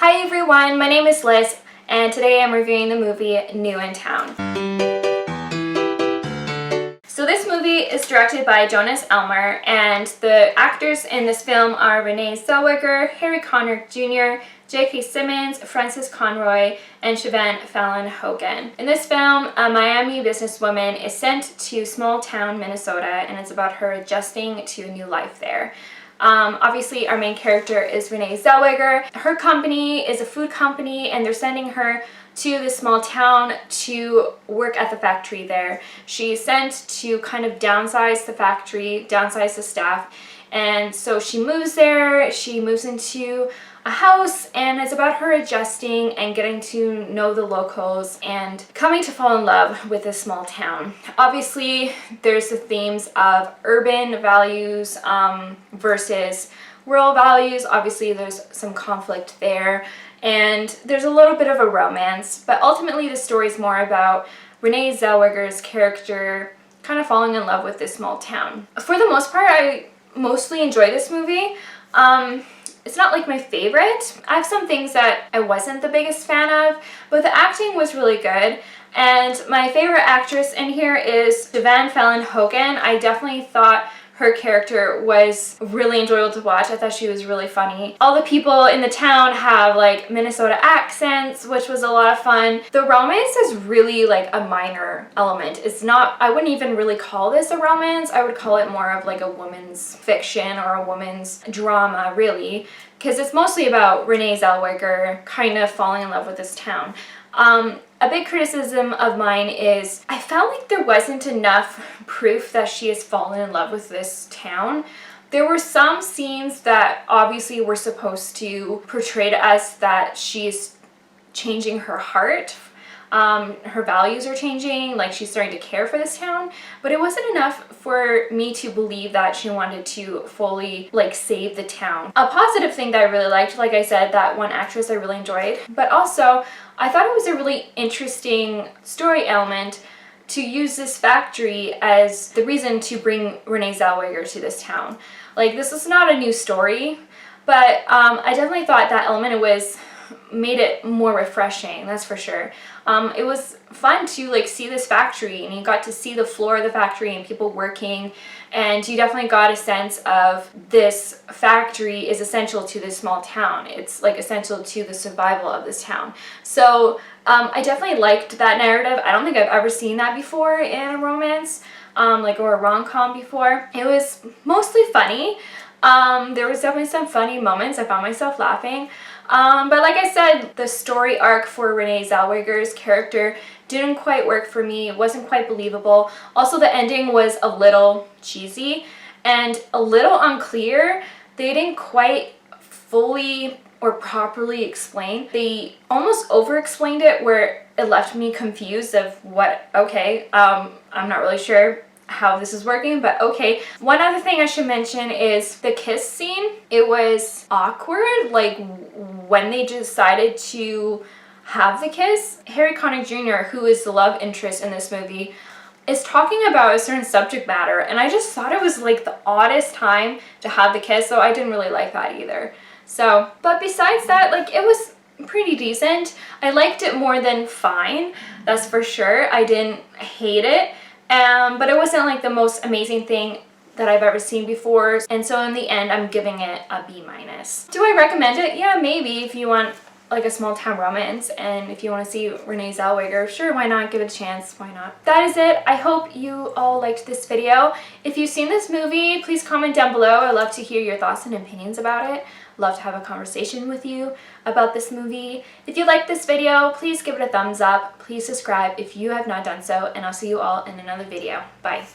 Hi everyone, my name is Liz, and today I'm reviewing the movie New in Town. So this movie is directed by Jonas Elmer, and the actors in this film are Renee Zellweger, Harry Connick Jr., J.K. Simmons, Frances Conroy, and Siobhan Fallon Hogan. In this film, a Miami businesswoman is sent to small town Minnesota, and it's about her adjusting to a new life there. Obviously, our main character is Renee Zellweger. Her company is a food company, and they're sending her to this small town to work at the factory there. She's sent to kind of downsize the factory, downsize the staff, and so she moves there. She moves into a house, and it's about her adjusting and getting to know the locals and coming to fall in love with this small town. Obviously, there's the themes of urban values versus rural values. Obviously, there's some conflict there, and there's a little bit of a romance, but ultimately the story is more about Renee Zellweger's character kind of falling in love with this small town. For the most part, I mostly enjoy this movie. It's not like my favorite. I have some things that I wasn't the biggest fan of, but the acting was really good. And my favorite actress in here is Siobhan Fallon Hogan. I definitely thought her character was really enjoyable to watch. I thought she was really funny. All the people in the town have like Minnesota accents, which was a lot of fun. The romance is really like a minor element. It's not, I wouldn't even really call this a romance. I would call it more of like a woman's fiction or a woman's drama, really, because it's mostly about Renee Zellweger kind of falling in love with this town. A big criticism of mine is I felt like there wasn't enough proof that she has fallen in love with this town. There were some scenes that obviously were supposed to portray to us that she's changing her heart. Her values are changing, like she's starting to care for this town, but it wasn't enough for me to believe that she wanted to fully like save the town. A positive thing that I really liked, like I said, that one actress I really enjoyed, but also I thought it was a really interesting story element to use this factory as the reason to bring Renee Zellweger to this town. Like, this is not a new story, but I definitely thought that element made it more refreshing, that's for sure. It was fun to like see this factory, and you got to see the floor of the factory and people working, and you definitely got a sense of this factory is essential to this small town. It's like essential to the survival of this town. So I definitely liked that narrative. I don't think I've ever seen that before in a romance, or a rom-com before. It was mostly funny. There was definitely some funny moments. I found myself laughing. But like I said, the story arc for Renee Zellweger's character didn't quite work for me. It wasn't quite believable. Also, the ending was a little cheesy and a little unclear. They didn't quite fully or properly explain. They almost over-explained it where it left me confused of what, okay, I'm not really sure how this is working, but okay. One other thing I should mention is the kiss scene. It was awkward, like when they decided to have the kiss. Harry Connick Jr., who is the love interest in this movie, is talking about a certain subject matter, and I just thought it was like the oddest time to have the kiss, so I didn't really like that either. So, but besides that, like, it was pretty decent. I liked it more than fine, that's for sure. I didn't hate it. But it wasn't like the most amazing thing that I've ever seen before, and so in the end I'm giving it a B-. Do I recommend it? Yeah, maybe, if you want like a small town romance and if you want to see Renee Zellweger, sure, why not? Give it a chance, why not? That is it. I hope you all liked this video. If you've seen this movie, please comment down below. I'd love to hear your thoughts and opinions about it. Love to have a conversation with you about this movie. If you liked this video, please give it a thumbs up. Please subscribe if you have not done so, and I'll see you all in another video. Bye.